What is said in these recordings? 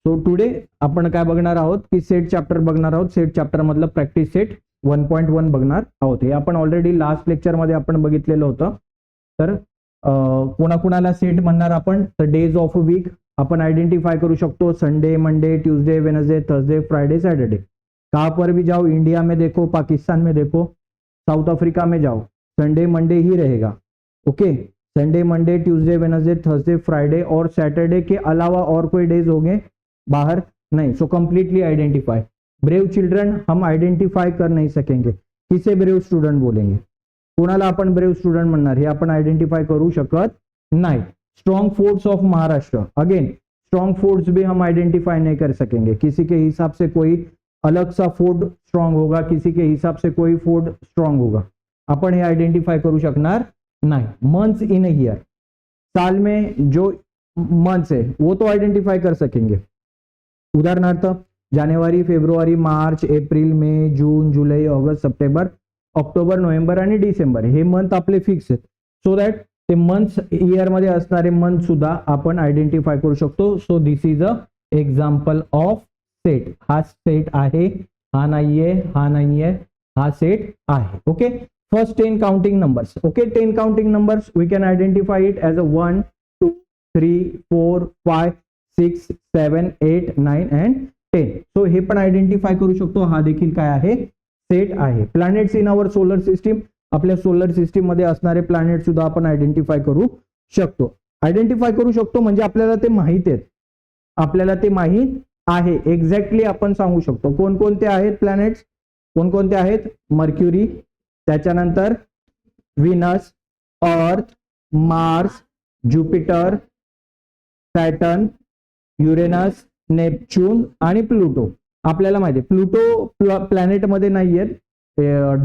So today आपण काय बघणार आहोत की सेट चॅप्टर बघणार आहोत. सेट चॅप्टर मधलं प्रॅक्टिस सेट 1.1 बघणार आहोत. हे आपण ऑलरेडी लास्ट लेक्चर मध्ये आपण बघितलेलं होतं. तर कोणाकोणाला सेट म्हणणार आपण, तर डेज ऑफ वीक अपन आइडेंटिफाई करू शकतो. Sunday, Monday, Tuesday, Wednesday, Thursday, Friday, Saturday. कहाँ पर भी जाओ, इंडिया में देखो, पाकिस्तान में देखो, साउथ अफ्रीका में जाओ, संडे मंडे ही रहेगा. Okay, Sunday Monday Tuesday Wednesday Thursday Friday और सैटरडे के अलावा और कोई डेज होंगे बाहर नहीं. So completely identify. Brave children हम आइडेंटिफाई कर नहीं सकेंगे. किसे ब्रेव स्टूडेंट बोलेंगे, कोणाला आपण ब्रेव स्टूडेंट म्हणणार हे आपण आइडेंटिफाई करू शकत नाही. Strong forts of Maharashtra, again strong forts भी हम आइडेंटिफाई नहीं कर सकेंगे. किसी के हिसाब से कोई अलग सा फोर्ट स्ट्रॉन्ग होगा, किसी के हिसाब से कोई फोर्ट स्ट्रॉन्ग होगा. आपण हे आइडेंटिफाई करू शकणार नहीं. मंथ्स इन अ ईयर, साल में जो मंथ्स है वो तो आइडेंटिफाई कर सकेंगे. उदाहरणार्थ जानेवारी, फेब्रुवारी, मार्च, एप्रिल, मे, जून, जुलै, ऑगस्ट, सप्टेंबर, ऑक्टोबर, नोव्हेंबर आणि डिसेंबर हे मंथ आपले फिक्स आहेत. सो दॅट ते मंथ्स ईयर मध्ये असणारे मंथ सुद्धा आपण आयडेंटिफाय करू शकतो. So this is a example of set. हा सेट आहे, हा नाहीये, हा नाहीये, हा सेट आहे. Okay, first 10 counting numbers. Okay, 10 counting numbers we can identify it as a 1 2 3 4 5 6 7 8 9 and 10. So हे पण आयडेंटिफाय करू शकतो. हा देखील काय आहे, सेट आहे. Planets in our solar system, आपल्या सोलर सिस्टीम मध्ये असणारे प्लॅनेट सुद्धा आपण आयडेंटिफाय करू शकतो. आयडेंटिफाय करू शकतो म्हणजे आपल्याला ते माहित आहेत, आपल्याला ते माहित आहे. एक्झॅक्टली आपण सांगू शकतो कोणकोणते आहेत प्लॅनेट्स, कोणकोणते आहेत. मर्क्युरी, त्याच्यानंतर व्हीनस, अर्थ, Mars, Jupiter, Saturn, Uranus, Neptune आणि प्लुटो. आपल्याला माहिती आहे प्लुटो प्लॅनेट मध्ये नाहीये,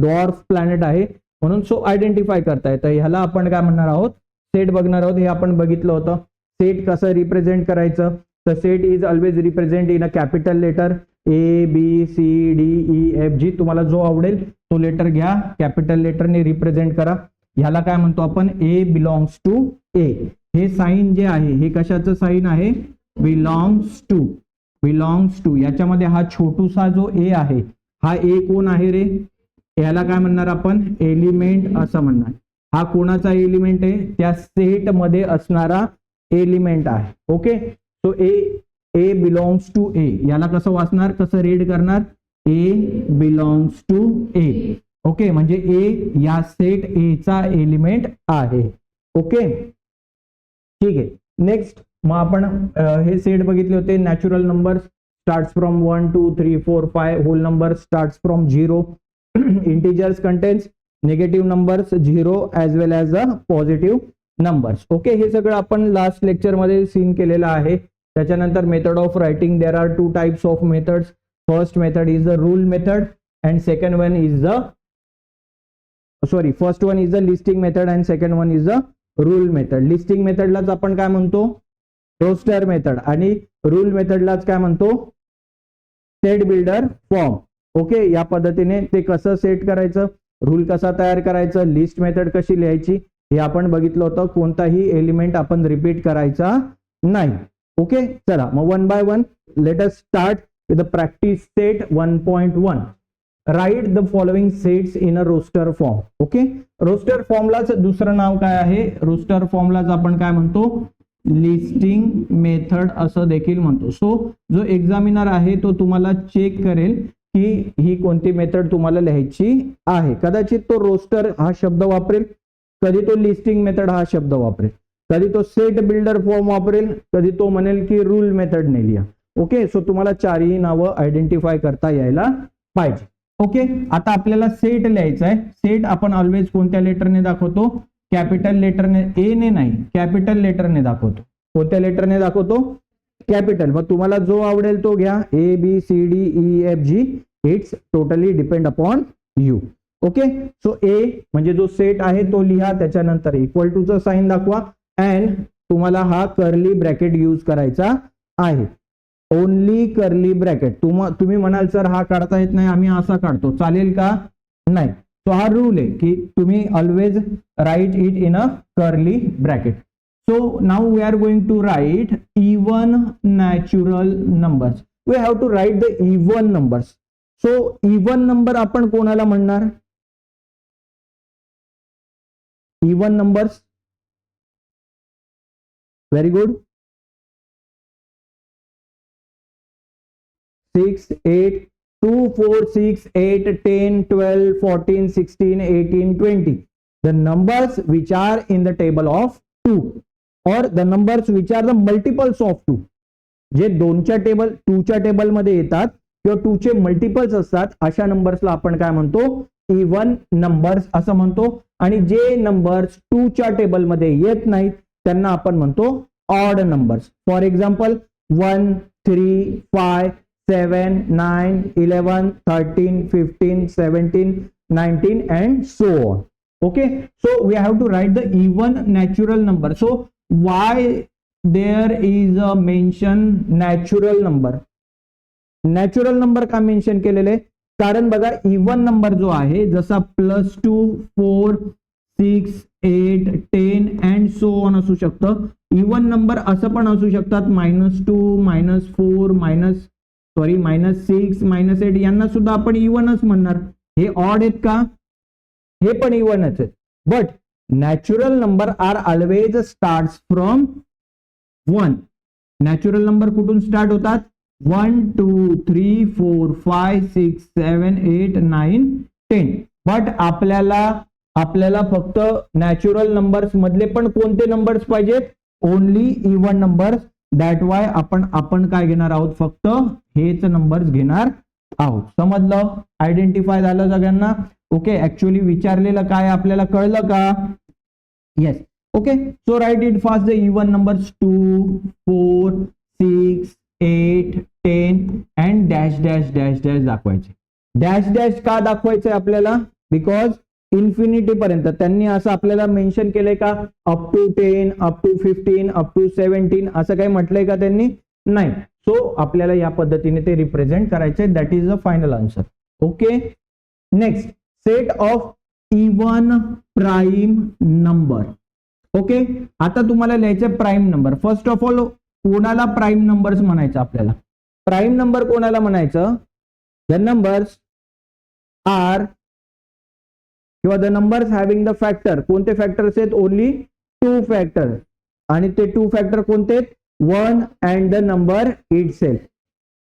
डॉर्फ प्लॅनेट आहे म्हणून सो आयडेंटिफाय करता येतं. ह्याला आपण काय म्हणणार आहोत, सेट बघणार आहोत. हे आपण बघितलं होतं. सेट कसं रिप्रेझेंट करायचं, तर set is always represent in a capital letter A B C D E F G. तुम्हाला जो आवडेल तो लेटर घ्या, कॅपिटल लेटरने रिप्रेझेंट करा. ह्याला काय म्हणतो आपण, ए बिलॉंग्स टू ए. हे साइन जे आहे हे कशाचं साइन आहे, बिलॉंग्स टू. बिलॉंग्स टू याच्यामध्ये हा छोटूसा जो ए आहे, हा ए कोण आहे रे, याला काय म्हणणार आपण, एलिमेंट असं म्हणणार. हा कोणाचा एलिमेंट आहे, त्या सेट मध्ये असणारा एलिमेंट आहे. Okay, so A belongs to A. याला कसं वाचणार, कसं रीड करणार, A belongs to A. Okay, म्हणजे ए या सेट ए चा एलिमेंट आहे. ओके, ठीक आहे. नेक्स्ट मग आपण हे सेट बघितले होते. Natural number starts from 1 2 3 4 5. Whole number starts from 0. Integers contains negative numbers 0 as well as a positive numbers. Okay, हे सगळं आपण लास्ट लेक्चर मध्ये सीन केलेलं आहे. त्याच्यानंतर method of writing, there are 2 types of methods. First method is the rule method and second one is the first one is the listing method and second one is the rule method. Listing मेथडलाच आपण काय म्हणतो, roster method, आणि rule मेथडलाच काय म्हणतो, set builder form. Okay, या पद्धतीने ते कसं सेट करायचं, रूल कसा तयार करायचं, लिस्ट मेथड कशी लिहायची हे आपण बघितलं होतं. कोणताही एलिमेंट आपण रिपीट करायचा नाही. ओके, चला मग 1 by 1 let us start with the practice set 1.1. Write the following sets in a roster form. Okay, roster फॉर्मलाच दुसरं नाव काय आहे, रोस्टर फॉर्मलाच आपण काय म्हणतो, लिस्टिंग मेथड असं देखील म्हणतो. सो जो एक्झामिनर आहे तो तुम्हाला चेक करेल की ही कोणती मेथड तुम्हाला लिहायची आहे. कदाचित तो रोस्टर हा शब्द वापरेल, कधी तो लिस्टिंग मेथड हा शब्द वापरेल, कधी तो सेट बिल्डर फॉर्म वापरेल, कधी तो म्हणेल की रूल मेथड नाही लिहा. ओके, सो तुम्हाला चारही नावं आयडेंटिफाय करता यायला पाहिजे. ओके, आता आपल्याला सेट लिहायचा आहे. सेट आपण ऑलवेज कोणत्या लेटरने दाखवतो, कॅपिटल लेटरने, ए ने नाही, कॅपिटल लेटरने दाखवतो. कोणत्या लेटरने दाखवतो, कॅपिटल. मग तुम्हाला जो आवडेल तो घ्या, A B C D E F G. It's totally depend upon you. Okay, so A म्हणजे जो सेट आहे तो लिहा, त्याच्यानंतर इक्वल टू चा साइन दाखवा अँड तुम्हाला हा कर्ली ब्रॅकेट यूज करायचा आहे. Only curly bracket. तुम्ही म्हणाल सर हा काढता येत नाही, आम्ही असा काढतो, चालेल का, नाही. तो हा रूल आहे की तुम्ही always write it in a curly bracket. So now we are going to write even natural numbers. We have to write the even numbers. So even number आपण कोणाला म्हणणार? Even numbers. Very good. 6, 8, 2, 4, 6, 8, 10, 12, 14, 16, 18, 20. The numbers which are in the table of 2 or the numbers which are the multiples of 2. जे 2च्या table 2च्या table मध्ये येतात किंवा 2चे multiples असतात अशा नंबर्सला आपण काय म्हणतो? इवन नंबर्स असं म्हणतो. आणि जे नंबर्स 2च्या टेबल मध्ये येत नाहीत त्यांना आपण म्हणतो odd numbers. For example 1, 3, 5, 7, 9, 11, 13, 15, 17, 19 and so on. Okay, so we have to write the even natural number. So why there is a mention natural number? Natural number का मेन्शन केलेले? कारण बघा इवन नंबर जो आहे जसा +2, 4, 6, 8, 10 अँड सो ऑन असू शकतं. Even number असं पण असू शकतात -2, -4, -6, -8 यांना सुद्धा आपण इवनच म्हणणार. हे ऑड आहेत का? हे पण इवनच आहेत. But natural number are always starts from 1. Natural number कुठून स्टार्ट होतात? 1, 2, 3, 4, 5, 6, 7, 8, 9, 10. बट आपल्याला फक्त नॅचरल नंबर्स मधले पण कोणते नंबर्स पाहिजेत? Only even numbers. That Y आपण काय घेणार आहोत? फक्त हेच नंबर्स घेणार आहोत. समजलं? आयडेंटिफाय झालं सगळ्यांना? ओके, ऍक्च्युअली विचारलेलं काय आपल्याला कळलं का? Yes. Okay, so write it fast. The even numbers 2, 4, 6, 8, 10 and dash dash dash dash दाखवायचे. डॅश डॅश का दाखवायचंय आपल्याला? बिकॉज इन्फिनिटी पर्यंत. त्यांनी असं आपल्याला मेन्शन केलंय का up to 10, up to 15, up to 17 असं काही म्हटलंय का त्यांनी? नाही. सो आपल्याला या पद्धतीने ते रिप्रेझेंट करायचे. That is the final answer. Okay, next set of even prime number. Okay, आता तुम्हाला लिहायचे prime number. First of all कोणाला प्राईम नंबर्स म्हणायचं आपल्याला? प्राईम नंबर कोणाला म्हणायचं? द नंबर्स आर किंवा the numbers having the factor. कोणते फॅक्टर्स आहेत? Only 2 factor. आणि ते 2 फॅक्टर कोणते? 1 and the number it self.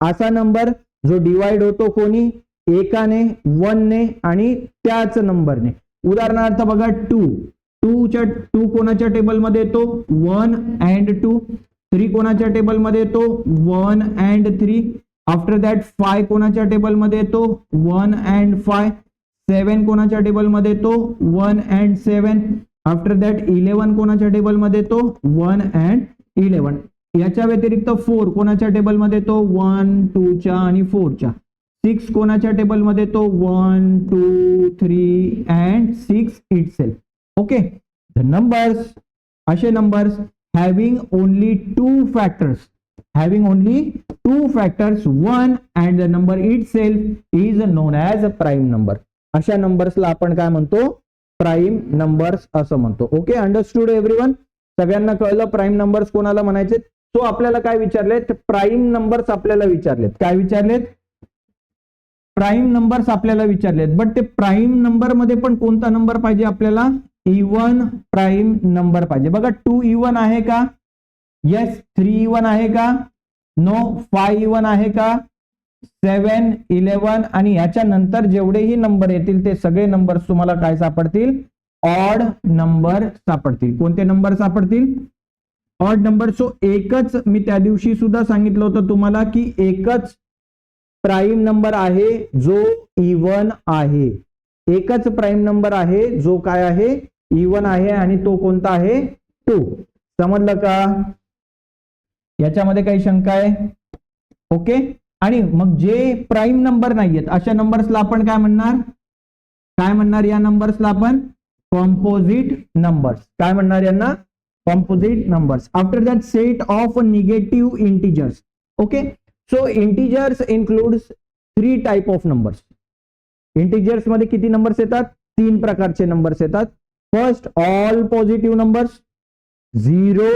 असा नंबर जो डिवाइड होतो कोणी? एकाने, 1 ने आणि त्याच नंबरने. उदाहरणार्थ बघा 2 कोणाच्या टेबलमध्ये येतो? 1 अँड 2. 3 कोणाच्या टेबलमध्ये येतो? 1 अँड 3. आफ्टर दॅट 5 कोणाच्या टेबलमध्ये येतो? 1 अँड 5. 7 कोणाच्या टेबलमध्ये येतो? 1 अँड 7. आफ्टर दॅट 11 कोणाच्या टेबलमध्ये येतो? 1 अँड 11. याच्या व्यतिरिक्त 4 कोणाच्या टेबलमध्ये येतो? 1, 2 च्या आणि 4 च्या. 6 कोणाच्या टेबलमध्ये येतो? 1, 2, 3 and 6 it self. Okay, the numbers, असे numbers having only 2 factors, 1 and the number itself is known as a prime number. अशा नंबर्सला आपण काय म्हणतो? प्राईम नंबर्स असं म्हणतो. Okay, understood everyone? सगळ्यांना कळलं प्राईम नंबर्स कोणाला म्हणायचे? सो आपल्याला काय विचारलेत? प्राईम नंबर्स आपल्याला विचारलेत. काय विचारलेत? प्राईम नंबर्स आपल्याला विचारलेत. बट ते प्राईम नंबर मध्ये पण कोणता नंबर पाहिजे आपल्याला? इवन प्राईम नंबर पाहिजे. बघा 2 इवन आहे का? येस. 3 इवन आहे का? नो. 5 इवन आहे का? 7, 11 आणि याच्या नंतर जेवढेही नंबर येतील ते सगळे नंबर्स तुम्हाला काय सापडतील? ऑड नंबर सापडतील. कोणते नंबर सापडतील? Odd number. सो एकच, मी त्या दिवशी सुद्धा सांगितलं होतं तुम्हाला की एकच प्राईम नंबर आहे जो इवन आहे. एकच प्राईम नंबर आहे जो काय आहे? इवन आहे. आणि तो कोणता आहे? 2. समजलं का? याच्यामध्ये काही शंका आहे? ओके. आणि मग जे प्राईम नंबर नाहीयेत अशा नंबर्सला आपण काय म्हणणार? काय म्हणणार या नंबर्सला आपण? Composite numbers. काय म्हणणार यांना? Composite numbers. After that set of negative integers. Okay, so integers includes 3 type of numbers. Integers मध्ये किती नंबर्स येतात? 3 प्रकारचे नंबर्स येतात. First, all positive numbers. Zero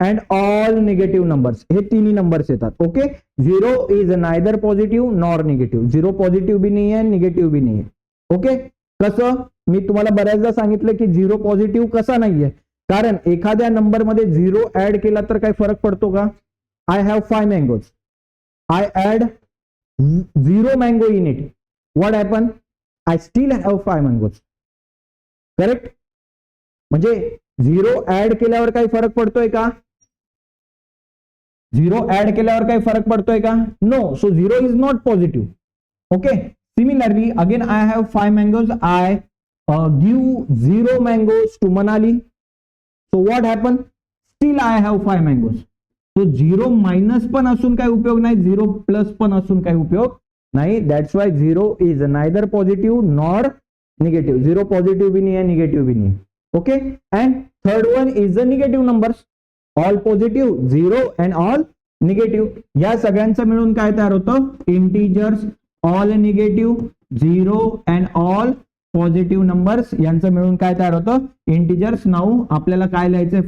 and all negative numbers, हे तिन्ही नंबर्स येतात. Okay, zero is neither positive nor negative, zero positive बी नाही आहे, निगेटिव्ह बी नाही आहे. ओके, कसं, मी तुम्हाला बऱ्याचदा सांगितलं की झिरो पॉझिटिव्ह कसा नाहीये, कारण एखाद्या नंबर मध्ये झिरो ऍड केला तर काही फरक पडतो का? I have 5 mangoes, I add 0 mango in it, what happen? I still have 5 mangoes. Correct? म्हणजे झिरो ऍड केल्यावर काही फरक पडतोय का? झिरो ऍड केल्यावर काही फरक पडतोय का? No. So zero is not positive. Okay, similarly again I have 5 mangoes, I give 0 mangoes to Manali. So what happen? Still I have 5 mangoes. So zero minus पण असून काही उपयोग नाही, झिरो प्लस पण असून काही उपयोग नाही. That's why zero is neither positive nor negative. Zero positive बी नाही आहे, निगेटिव्ह बी नाही. Okay, and third one is the negative numbers, all positive, zero and all negative. या सगळ्यांचं मिळून काय तयार होतं? Integers, all negative, zero and all positive numbers, यांचं मिळून काय तयार होतं? इंटिजर्स. नाऊ आपल्याला काय लिहायचंय?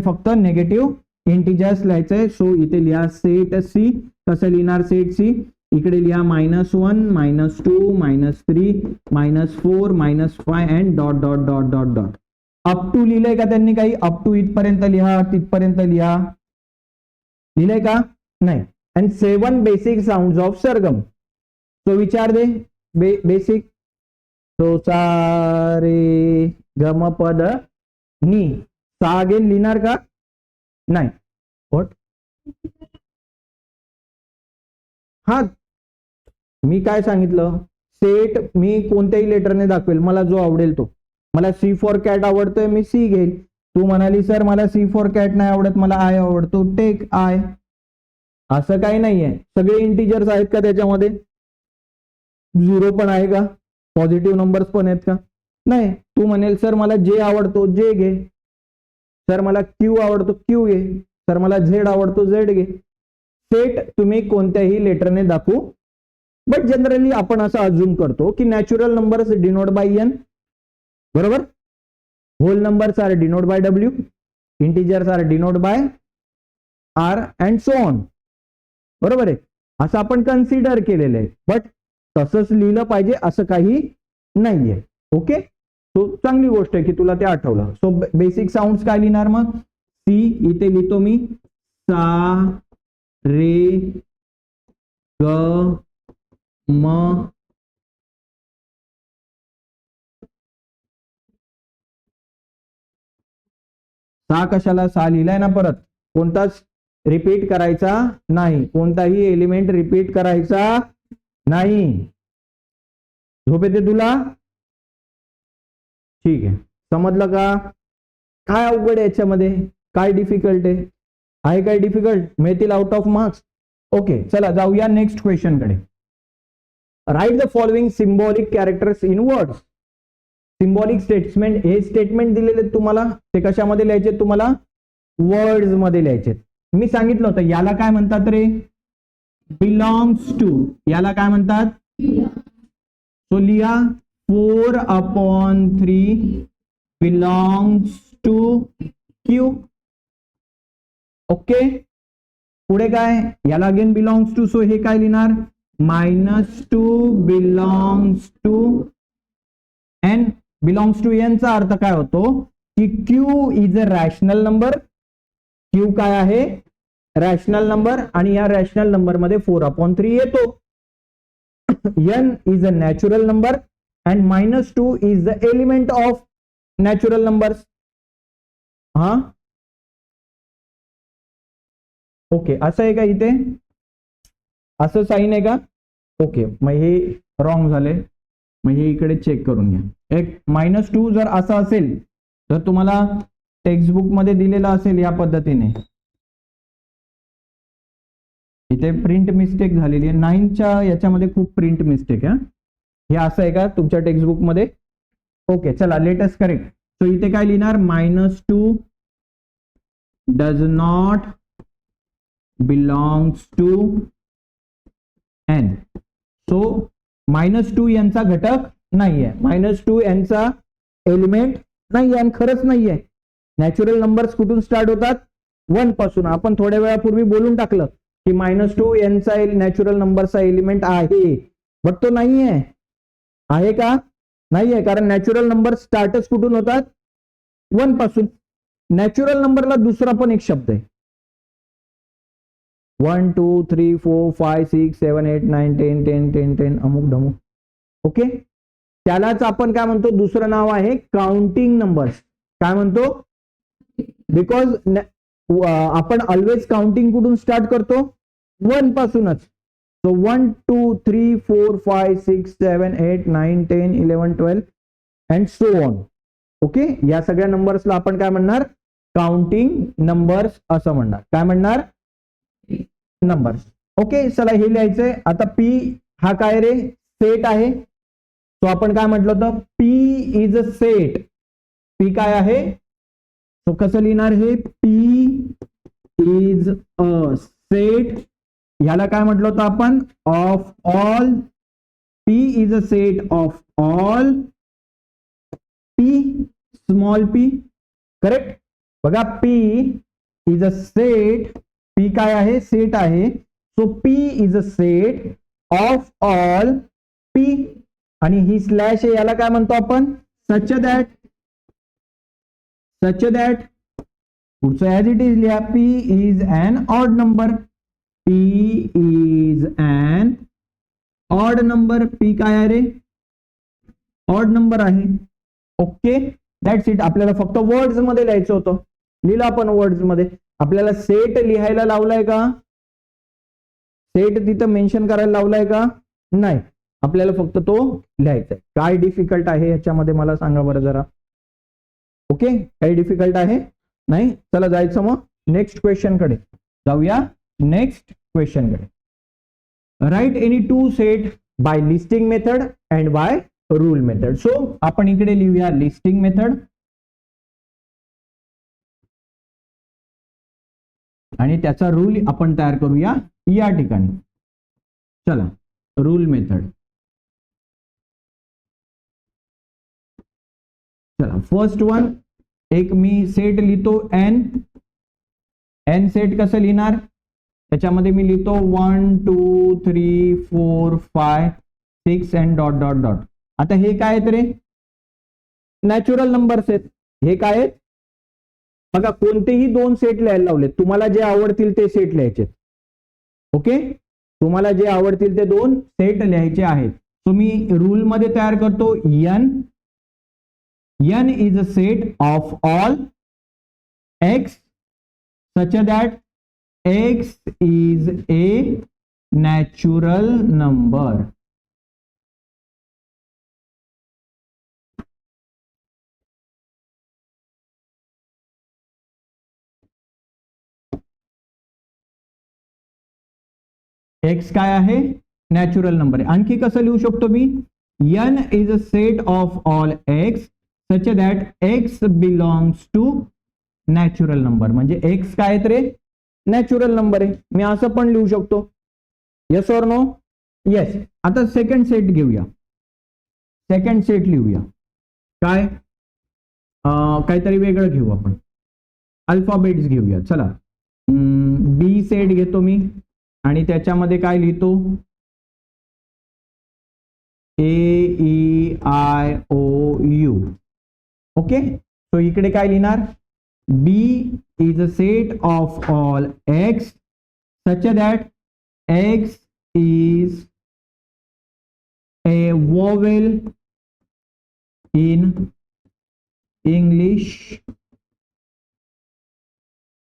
फक्त निगेटिव्ह इंटिजर्स लिहायचंय. सो इथे लिहा सेट सी. कसं लिहिणार सेट सी? इकडे लिहा -1, -2, -3, -4, -5 and dot dot dot dot dot. Up to लिहिलंय का त्यांनी? काही अप टू इथपर्यंत लिहा, तिथपर्यंत लिहा. लिहिलंय का? नाही. अँड 7 बेसिक साऊंड ऑफ सरगम. तो विचार दे बेसिक. सो सा रे गम पद नी. सा अगेन लिहिणार का? नाही. व्हॉट? हा, मी काय सांगितलं? सेट मी कोणत्याही लेटरने दाखवेल, मला जो आवडेल तो. मला सी फॉर कॅट आवडतोय, मी सी घेईल. तू म्हणाली सर मला सी फॉर कॅट नाही आवडत, मला आय आवडतो, टेक आय. असं काही नाहीये. सगळे इंटिजर्स आहेत का त्याच्यामध्ये? झिरो पण आहे का? पॉझिटिव्ह नंबर्स पण आहेत का? नाही. तू म्हणेल सर मला जे आवडतो जे घे, सर मला क्यू आवडतो क्यू घे, सर मला झेड आवडतो झेड घे. सेट तुम्ही कोणत्याही लेटरने दाखवू, बट जनरली आपण असं अज्युम करतो की natural numbers denote by N, बरोबर. Whole numbers are denote by W, integers are denote by R and so on, बरोबर आहे. असं आपण कन्सिडर केलेलं आहे, बट तसंच लिहिलं पाहिजे असं काही नाहीये. ओके, तो चांगली गोष्ट आहे की तुला ते आठवलं. सो बेसिक साऊंड काय लिहिणार मग? सी. इथे लिहितो मी सा रे ग म. सा कशाला? सा लिहिलाय ना परत. कोणताच रिपीट करायचा नाही, कोणताही एलिमेंट रिपीट करायचा नाही. झोप येते तुला? ठीक आहे, समजलं का? काय अवघड आहे याच्यामध्ये? काय डिफिकल्ट आहे? आहे काय डिफिकल्ट? मिळतील आउट ऑफ मार्क्स. ओके, चला जाऊया नेक्स्ट क्वेश्चन कडे. Right the following symbolic characters in words. Symbolic statement, हे स्टेटमेंट दिलेले तुम्हाला, ते कशामध्ये लिहायचे? तुम्हाला वर्ड्स मध्ये लिहायचे. मी सांगितलं होतं याला काय म्हणतात रे? Belongs to. याला काय म्हणतात? सो लिहा 4/3 बिलॉंग्स टू क्यू. ओके, पुढे काय? याला अगेन बिलॉंग्स टू. सो हे काय लिहिणार? -2 belongs to N. Belongs to N चा अर्थ काय होतो की Q is a rational number. Q काय आहे? रॅशनल नंबर, आणि या रॅशनल नंबर मध्ये 4/3 येतो. N is a natural number and -2 is the element of natural numbers. हा, ओके, असं आहे का? इथे असं साईन आहे का? ओके, मग हे रॉंग झाले, मग हे इकडे चेक करून घ्या. एक -2 जर असं असेल तर तुम्हाला टेक्स्टबुक मध्ये दिलेलं असेल या पद्धतीने. इथे प्रिंट मिस्टेक झालेली आहे. 9च्या याच्यामध्ये खूप प्रिंट मिस्टेक आहे. हे असं आहे का तुमच्या टेक्स्टबुक मध्ये? ओके, चला लेटेस्ट करेक्ट. सो इथे काय लिहिणार? -2 does not belongs to N. So -2 यांचा घटक नाहीये, -2 यांचा एलिमेंट नाहीये, आणि खरंच नाहीये. नॅचरल नंबर्स कुठून स्टार्ट होतात? 1 पासून. आपण थोड्या वेळापूर्वी बोलून टाकलं की -2 यांचा नॅचरल नंबरचा एलिमेंट आहे, बट तो नाहीये. आहे का? नाहीये, कारण नॅचरल नंबर स्टार्टच कुठून होतात? 1 पासून. नॅचरल नंबरला दुसरा पण एक शब्द आहे, 1 2 3 4 5 6 7 8 9 10 10 10 10 अमुक ढमुक. ओके, त्यालाच आपण काय म्हणतो? दुसरं नाव आहे काउंटिंग नंबर्स. काय म्हणतो? बिकॉज आपण ऑलवेज काउंटिंग कुठून स्टार्ट करतो? 1 पासूनच. So 1 2 3 4 5 6 7 8 9 10 11 12 and so on. Okay, या सगळ्या नंबर्सला आपण काय म्हणणार? काउंटिंग नंबर्स असं म्हणणार. काय म्हणणार? नंबर्स. ओके, चला हे लिहायचंय. आता पी हा काय रे? सेट आहे. तो आपण काय म्हटलं होतं? P is a set. P काय आहे? तो कसं लिहिणार हे? P is a set. ह्याला काय म्हटलं होतं आपण? Of all. P is a set of all P small P. Correct. बघा, P is a set. P काय आहे? सेट आहे. So P is a set of all P. आणि ही स्लॅश आहे, याला काय म्हणतो आपण? Such that. Such that. पुढचं ऍज इट इज लिहा. P is an odd number. P is an odd number. P काय आहे रे? ऑड नंबर आहे. Okay, that's it. आपल्याला फक्त वर्ड्स मध्ये लिहायचं होतं. लिहिलं आपण वर्ड्स मध्ये. आपल्याला सेट लिहायला लावलाय का? सेट तिथं मेन्शन करायला लावलाय का? नाही. आपल्याला फक्त तो लिहायचा आहे. काय डिफिकल्ट आहे याच्यामध्ये मला सांगा बरं जरा. ओके, काही डिफिकल्ट आहे? नाही. चला जायचं मग नेक्स्ट क्वेश्चन कडे जाऊया. नेक्स्ट क्वेश्चन कडे. Write any two set by listing method and by rule method. So आपण इकडे लिहूया लिस्टिंग मेथड आणि त्याचा रूल आपण तयार करूया या ठिकाणी. चला, रूल मेथड. चला, फर्स्ट वन एक मी सेट लिहितो एन. एन सेट कसं लिहिणार? त्याच्यामध्ये मी लिहितो 1 2 3 4 5 6 अँड डॉट डॉट डॉट. आता हे काय आहेत रे? नॅचरल नंबर्स आहेत. हे काय आहेत? बघा, कोणतेही 2 सेट लिहायला लावलेत. तुम्हाला जे आवडतील ते सेट लिहायचे. ओके, तुम्हाला जे आवडतील ते 2 सेट लिहायचे आहेत. सो मी रूल मध्ये तयार करतो N. N is a set of all X such that x is a natural number. x काय आहे? नॅचरल नंबर आहे. आणखी कसं लिहू शकतो मी? n is a set of all x such that x belongs to natural number. म्हणजे x काय रे? Natural number आहे. मी असं पण लिहू शकतो. Yes or no? येस. आता सेकंड सेट घेऊया. सेकंड सेट लिहूया. काय? काहीतरी वेगळं घेऊ आपण. अल्फाबेट्स घेऊया. चला, बी सेट घेतो मी आणि त्याच्यामध्ये काय लिहितो? AEIOU. ओके, सो इकडे काय लिहिणार? B is a set of all x such that x is a vowel in English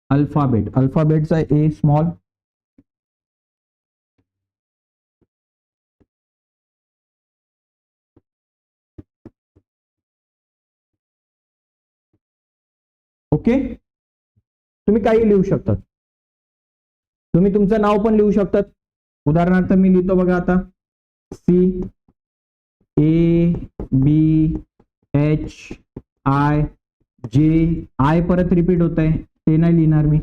alphabet. Alphabets are A small. Okay, तुम्ही काही लिहू शकतात. तुम्ही तुमचं नाव पण लिहू शकतात. उदाहरणार्थ मी लिहितो बघा आता CABHI I परत रिपीट होत आहे, ते नाही लिहिणार मी.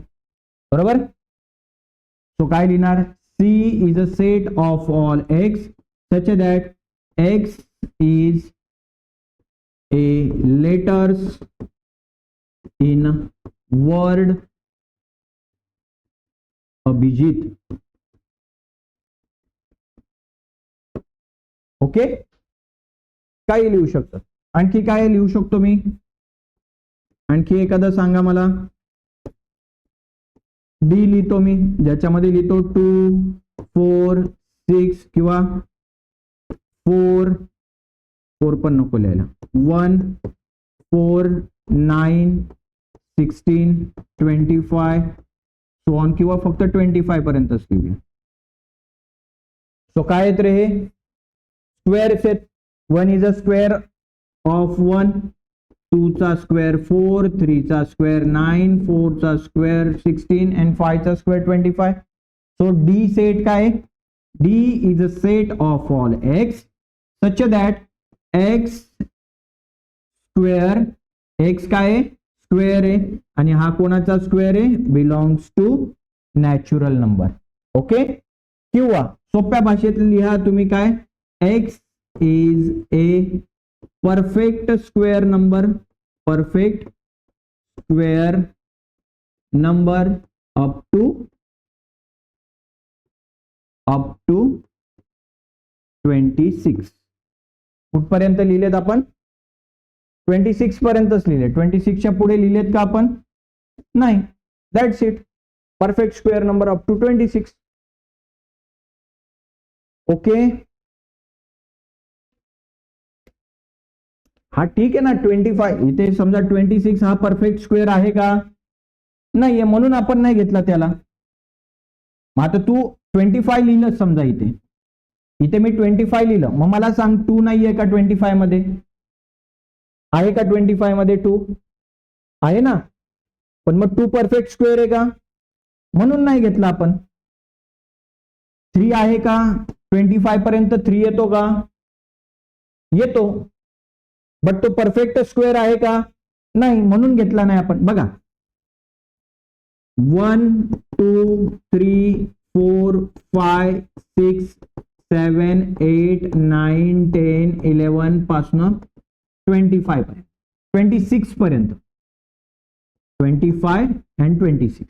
बरोबर. सो काय लिहिणार? C is a set of all x such that x is a letters in word Abhijit. Okay, काय लिहू शकतो? आणखी काय लिहू शकतो मी? आणखी एखादं सांगा मला. डी लिहितो मी, ज्याच्यामध्ये लिहितो 2 4 6 किंवा 4 पण नको लिहायला. 1 4 9 16 25 सो ऑन, किंवा फक्त 25 पर्यंतच लिहूया. सो काय येत रे हे? स्क्वेअर्स आहेत. 1 इज अ स्क्वेअर ऑफ 1, 2 चा स्क्वेअर 4, 3 चा स्क्वेअर 9, 4 चा स्क्वेअर 16 and 5 चा स्क्वेअर 25. सो डी सेट काय? D is a set of all x such that x square, x काय आहे? स्क्वेअर आहे, आणि हा कोणाचा स्क्वेअर आहे? Belongs to natural number. Okay, किंवा सोप्या भाषेत लिहा तुम्ही काय? X is a perfect square number, perfect square number up to 26. कुठपर्यंत लिहिलेत आपण? 26 पर्यंतच लिहिले. 26 च्या पुढे लिहिलेत का आपण? नाही. That's it. Perfect square number up to 26. Okay, हा ठीक आहे ना. 25 इथे समजा 26 हा परफेक्ट स्क्वेअर आहे का? नाहीये, म्हणून आपण नाही घेतला त्याला. मग आता तू 25 लिहिलं समजा, इथे मी 25 लिहिलं, मग मला सांग 2 नाहीये का 25 मध्ये? आहे का 25 मध्ये 2? आहे ना. पण मग 2 परफेक्ट स्क्वेअर आहे का? म्हणून नाही घेतला आपण. 3 आहे का? 25 पर्यंत 3 येतो का? येतो. बट तो परफेक्ट स्क्वेअर आहे का? नाही, म्हणून घेतला नाही आपण. बघा, 1 2 3 4 5 6 7 8 9 10 11 पासून 25 पर्यंत, 26 पर्यंत, 25 and 26.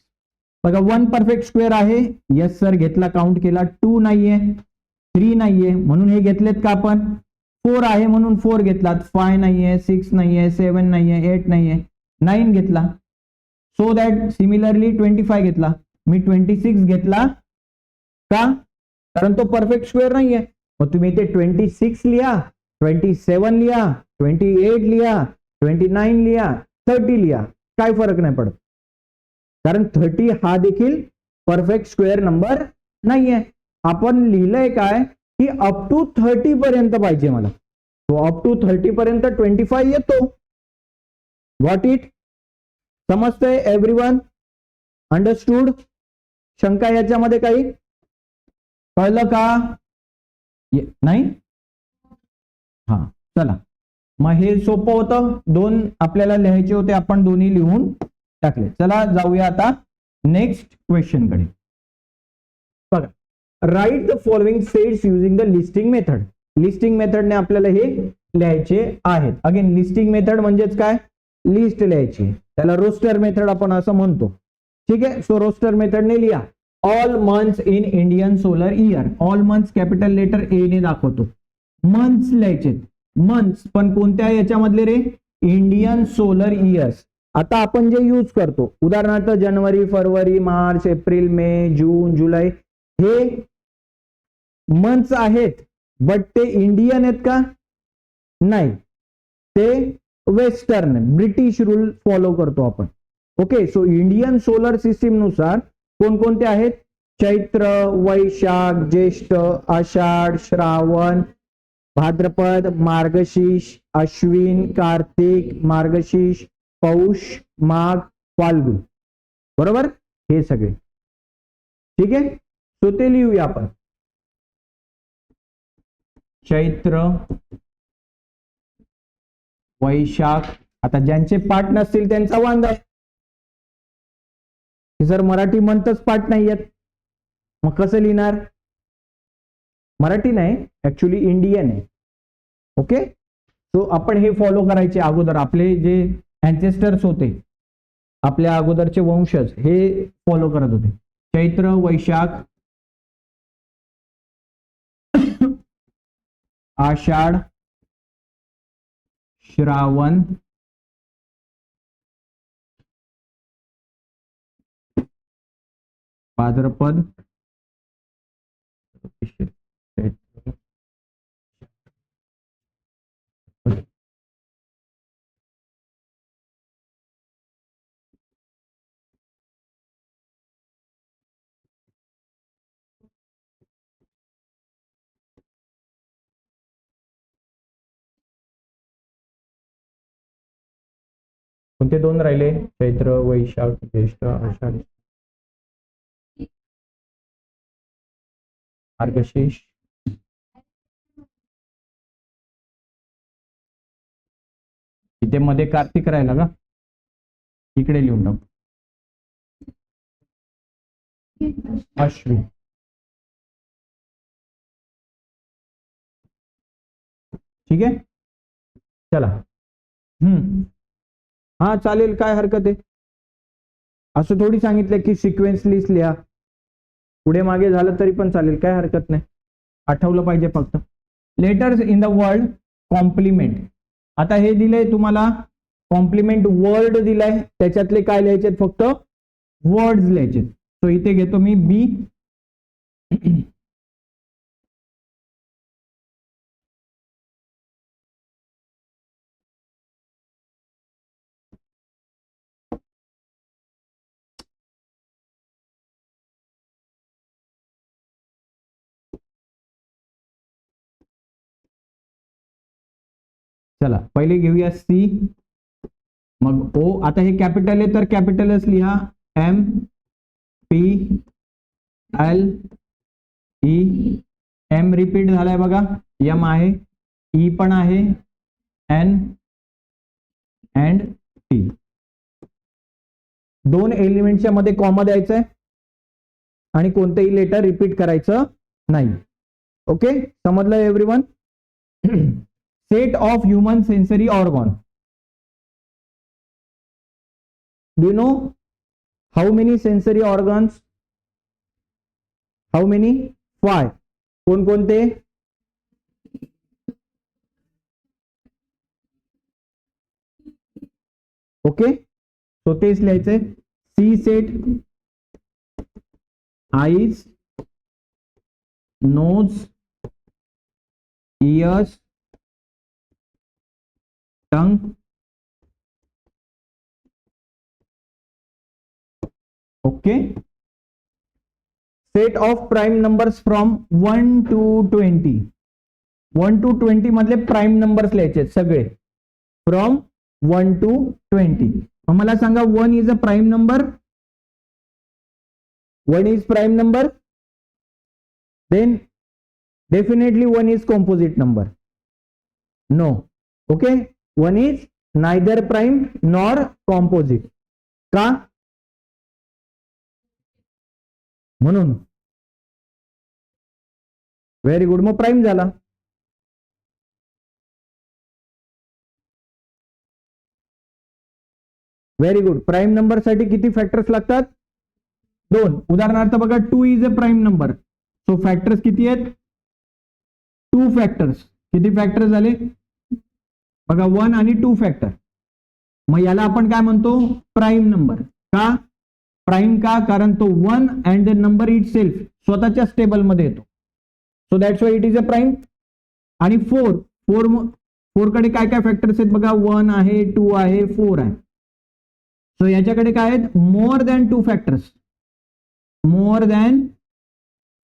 बघा, 1 परफेक्ट स्क्वेअर आहे. यस सर, घेतला, काउंट केला. 2 नाहीये, 3 नाहीये, म्हणून हे घेतलेत का आपण? 4 आहे म्हणून 4 घेतलात. 5 नाहीये, 6 नाहीये, 7 नाहीये, 8 नाहीये, 9 घेतला. सो दॅट सिमिलरली 25 घेतला. मी 26 घेतला का? कारण तो परफेक्ट स्क्वेअर नाहीये. मग तुम्ही इथे 26 लिहा, 27 लिहा, 28 लिहा, 29 लिहा, 30 लिहा, काय फरक नाही पडत. कारण 30 हा देखील परफेक्ट स्क्वेअर नंबर नाहीये. आपण लिहिलंय काय की अप टू 30 पर्यंत पाहिजे मला. तो अप टू 30 पर्यंत 25 येतो. Got it? समजतंय एव्हरीवन? अंडरस्टूड? शंका याच्यामध्ये काही? कळलं का? नाही? हा, चला. मग हे सोपं होतं. 2 आपल्याला लिहायचे होते, आपण दोन्ही लिहून टाकले. चला जाऊया आता नेक्स्ट क्वेश्चन कडे. बघा, write the following sets using the listing method. Listing मेथडने आपल्याला हे लिहायचे आहेत. अगेन लिस्टिंग मेथड म्हणजेच काय? लिस्ट लिहायची. त्याला रोस्टर मेथड आपण असं म्हणतो. ठीक आहे. सो रोस्टर मेथडने लिहा. All months in Indian solar year. All months capital letter A ने दाखवतो. मंथ्स लिहायचे. मंथ्स पण कोणत्या याच्यामधले रे? Indian solar years. आता आपण जे यूज करतो, उदाहरणार्थ जानेवारी, फरवरी, मार्च, एप्रिल, मे, जून, जुलै, हे मंथ्स आहेत. बट ते इंडियन आहेत का? नाही, ते वेस्टर्न, ब्रिटिश रूल फॉलो करतो आपण. Okay. So Indian solar system नुसार कोणकोणते आहेत? चैत्र, वैशाख, ज्येष्ठ, आषाढ, श्रावण, भाद्रपद, मार्गशीर्ष, अश्विन, कार्तिक, मार्गशीर्ष, पौष, माघ, फाल्गुन. बरोबर? हे सगळे. ठीक आहे. सो ते लिहूया आपण. चैत्र, वैशाख. आता ज्यांचे पाठ नसतील त्यांचा वांदा आहे. जर मराठी मंथच पाठ नाही आहेत, मग कसं लिहिणार? मराठी नाही, ऍक्च्युली इंडियन आहे. ओके. सो आपण हे फॉलो करायचे. अगोदर आपले जे अँसेस्टर्स होते आपल्या अगोदरचे वंशज हे फॉलो करत होते. चैत्र, वैशाख, आषाढ, श्रावण, भाद्रपद, कोणते दोन राहिले? चैत्र, वैशाख, ज्येष्ठ, आषाढ, मार्गशीर्ष, इथे मध्ये कार्तिक राहिला का? इकडे लिहून टाक. अश्विन. ठीक आहे, चला. हा चालेल, काय हरकत आहे. असं थोडी सांगितलं की सिक्वेन्स लिस्ट लिहा, पुढे मागे झालं तरी पण चालेल, काय हरकत नाही, आठवलं पाहिजे फक्त. Letters in the word complement. आता हे दिलंय तुम्हाला कॉम्प्लिमेंट वर्ड दिलाय, त्याच्यातले काय लिहायचे? फक्त वर्ड्स लिहायचे. सो इथे घेतो मी बी. चला पहिले घेऊया सी, मग ओ. आता हे कॅपिटल आहे तर कॅपिटलच लिहा. M P L E. M repeat झालाय बघा, एम आहे, ई पण आहे, एन अँड टी. दोन एलिमेंटच्या मध्ये कॉमा द्यायचा आहे आणि कोणतेही लेटर रिपीट करायचं नाही. ओके, समजलं everyone? Set of human sensory organ. Do you know how many sensory organs? How many? 5. कोणकोणते? ओके, तो तेच लिहायचंय. C set eyes, nose, ears, tongue, okay. Set of prime numbers from 1 to 20. 1 to 20 मधले prime numbers लिहायचे सगळे, from 1 to 20. मला सांगा, 1 is a prime number? 1 is prime number? Then definitely 1 is composite number. No. Okay, 1 is neither prime nor composite. का? म्हणून. Very good, मग prime झाला. Very good. Prime number साठी किती फॅक्टर्स लागतात? 2. उदाहरणार्थ बघा, 2 is a prime number. So factors किती आहेत? 2 फॅक्टर्स. किती फॅक्टर्स झाले बघा? 1 आणि 2 फॅक्टर. मग याला आपण काय म्हणतो? Prime number. का प्राइम? का? कारण तो 1 and the number it self स्वतःच्या टेबल मध्ये येतो. So that's why it is a prime. आणि 4 कडे काय काय फॅक्टर्स आहेत बघा? 1 आहे, 2 आहे, 4 आहे. सो याच्याकडे काय आहेत? More than 2 factors. More than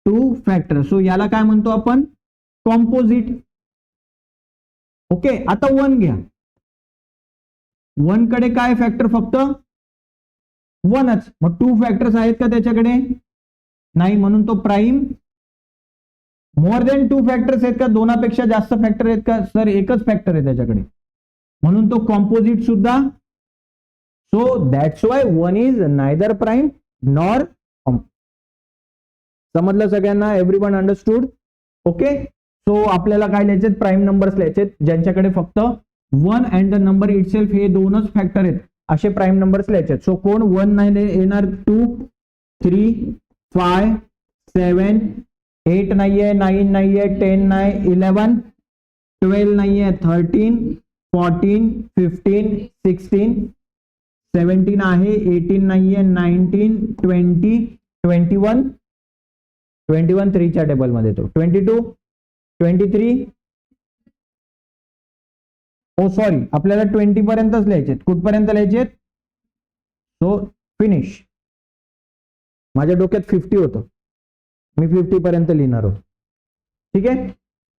2 factor. So याला काय म्हणतो आपण? कॉम्पोजिट. ओके, आता 1 घ्या. 1 कडे काय फॅक्टर? फक्त 1च. मग 2 फॅक्टर्स आहेत का त्याच्याकडे? नाही, म्हणून तो प्राइम. मोर दॅन 2 फॅक्टर्स आहेत का? 2पेक्षा जास्त फॅक्टर आहेत का? सर एकच फॅक्टर आहे त्याच्याकडे, म्हणून तो कॉम्पोजिट सुद्धा. So that's why 1 is neither prime nor. समजलं सगळ्यांना? Everyone understood? ओके, सो आपल्याला काय लिहायचे? प्राइम नंबर्स लिहायचे ज्यांच्याकडे फक्त 1 अँड द नंबर इटसेल्फ हे 2च फॅक्टर आहेत. असे प्राईम नंबर्स लिहायचे. सो कोण 1 नाही येणार, 2, 3, 5, 7, 8 नाहीये, 9 नाहीये, 10 नाही, 11, 12 नाहीये, 13, 14, 15, 16, 17 आहे, 18 नाहीये, 19, 20, 21, 21 3च्या टेबलमध्ये तो, 22, 23, ओ सॉरी आपल्याला 20 पर्यंतच लिहायचे. कुठपर्यंत लिहायचे? So finish. माझ्या डोक्यात 50 होतं, मी 50 पर्यंत लिहिणार होतो. ठीक आहे.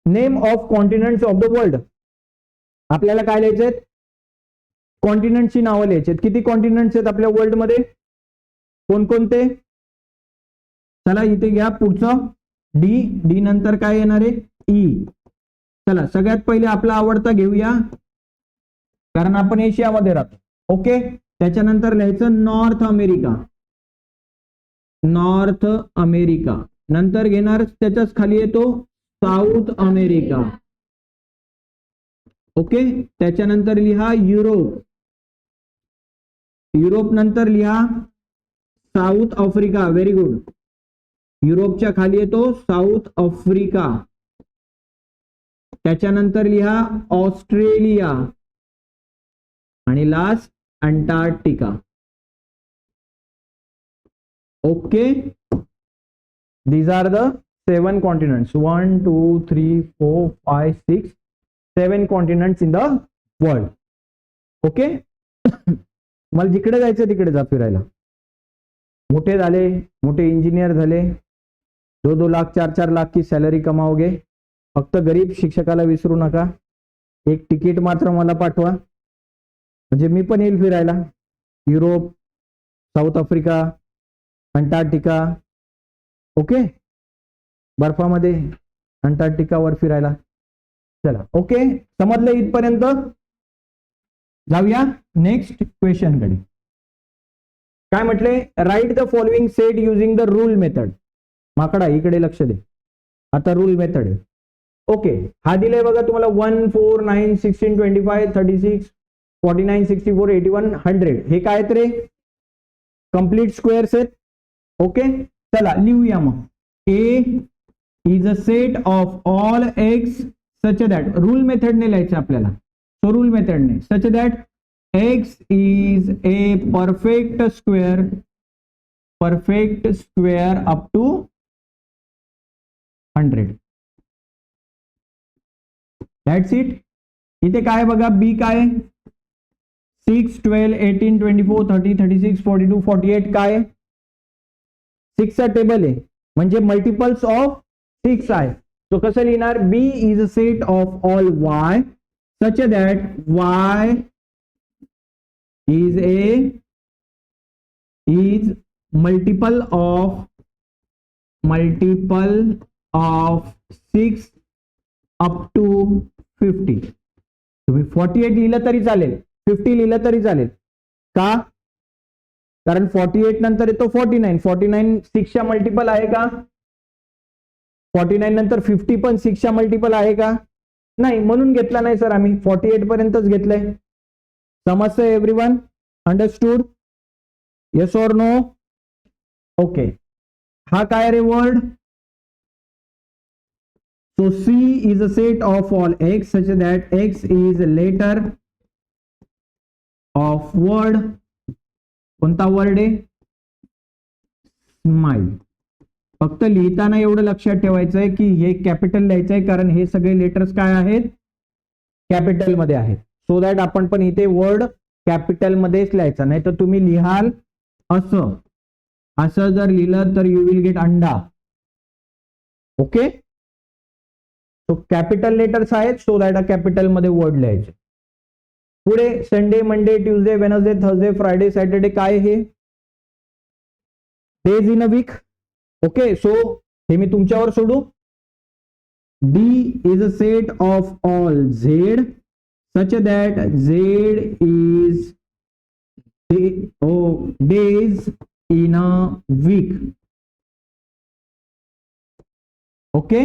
Name of continents of the world. आपल्याला काय लिहायचे? कॉन्टिनेंटची नावं लिहायची. किती कॉन्टिनेंट्स आहेत आपल्या वर्ल्ड मध्ये? कोणकोणते? चला इथे घ्या पुढचं डी. डी नंतर काय येणार आहे? ई. चला सगळ्यात पहिले आपला आवडता घेऊया, कारण आपण एशियामध्ये राहतो. ओके. त्याच्यानंतर लिहायचं नॉर्थ अमेरिका. North America. नंतर घेणार त्याच्याच खाली येतो साऊथ अमेरिका. ओके. त्याच्यानंतर लिहा युरोप. युरोप नंतर लिहा साऊथ आफ्रिका. Very good. युरोपच्या खाली येतो साऊथ आफ्रिका. त्याच्यानंतर लिहा ऑस्ट्रेलिया आणि last Antarctica. Okay. These are the 7 continents. 1, 2, 3, 4, 5, 6, 7 continents in the world. Okay. मला जिकडे जायचं तिकडे जा फिरायला. मोठे झाले, मोठे इंजिनियर झाले, 2-2 लाख 4-4 लाख की सॅलरी कमाओगे. फक्त गरीब शिक्षकाला विसरू नका. एक तिकीट मात्र मला पाठवा, म्हणजे मी पण येईल फिरायला. Europe, South Africa, Antarctica. Okay. बर्फामध्ये अंटार्क्टिकावर फिरायला. चला ओके. समजलं इथपर्यंत? जाऊया नेक्स्ट क्वेश्चन कडे. काय म्हटले? Write the following set using the rule method. माकडा इकडे लक्ष दे. आता रूल मेथड आहे. ओके. हा दिलाय बघा तुम्हाला 1, 4, 9, 16, 25, 36, 49, 64, 81, 100. हे काय आहेत रे? कंप्लीट स्क्वेअर्स आहेत. ओके. चला लिहूया मग. A is a set of all x such that. Rule मेथडने लिहायचं आपल्याला. सो रूल मेथडने such that x is a perfect square up to 100. That's it. इथे काय बघा, बी काय? 6, 12, 18, 24, 30, 36, 42, 48 काय? 6 चा टेबल आहे, म्हणजे मल्टिपल्स ऑफ 6 आहे. तो कसं लिहिणार? B is a set of all y such that y is multiple of 6 up to 50. तुम्ही 48 लिहिलं तरी चालेल, 50 लिहिलं तरी चालेल. का? कारण 48 नंतर येतो 49. 49 6 च्या मल्टिपल आहे का? 49 नंतर 50 पण 6 च्या मल्टिपल आहे का? नाही, म्हणून घेतला नाही सर आम्ही. 48 पर्यंतच घेतलंय. समजतंय everyone? Understood? Yes or no? Okay. हा काय रे word? So C is a set of all x such that x is a letter of word. कोणता वर्ड आहे? स्माइल. फक्त लिहिताना एवढं लक्षात ठेवायचं आहे की हे कॅपिटल लिहायचं आहे, कारण हे सगळे लेटर्स काय आहेत? कॅपिटल मध्ये आहेत. सो दॅट आपण पण इथे वर्ड कॅपिटल मध्येच लिहायचा. नाही तर तुम्ही लिहाल असं, असं जर लिहिलं तर यू विल गेट अंडा. ओके. सो कॅपिटल लेटर्स आहेत, सो दॅट कॅपिटल मध्ये वर्ड लिहायचे. पुढे Sunday, Monday, Tuesday, Wednesday, Thursday, Friday, Saturday काय हे? Days in a week. Okay. So हे मी तुमच्यावर सोडू. D is a set of all Z such that Z is days in a week. Okay.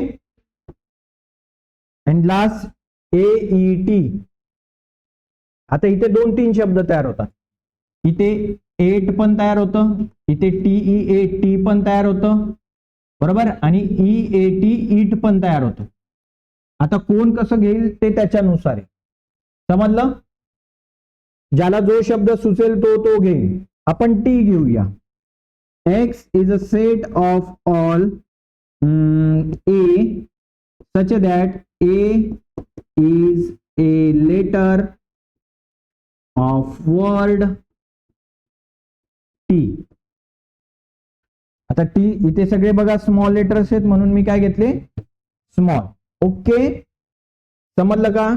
And last AET. आता इथे 2-3 शब्द तयार होतात. इथे 8 पण तयार होतं, इथे टी पण तयार होतं, बरोबर, आणि ईट पण तयार होतं. आता कोण कसं घेईल ते त्याच्यानुसार आहे. समजलं? ज्याला जो शब्द सुचेल तो घेईल. आपण टी घेऊया. X is a set of all A such that A is a letter of word T. आता टी इथे सगळे बघा स्मॉल लेटर्स आहेत म्हणून मी काय घेतले? स्मॉल. ओके, समजलं का?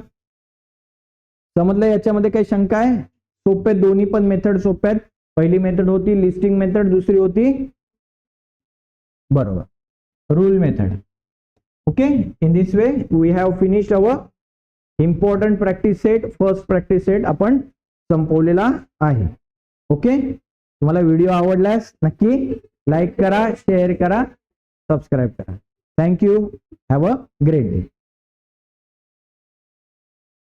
समजलं? याच्यामध्ये काही शंका आहे? सोपे, दोन्ही पण मेथड सोपे आहेत. पहिली मेथड होती लिस्टिंग मेथड, दुसरी होती बरोबर rule method. Okay, in this way we have finished our important practice set. First practice set आपण संपवलेला आहे. ओके, तुम्हाला व्हिडिओ आवडल्यास नक्की लाईक करा, शेअर करा, सबस्क्राईब करा. Thank you. Have a great day.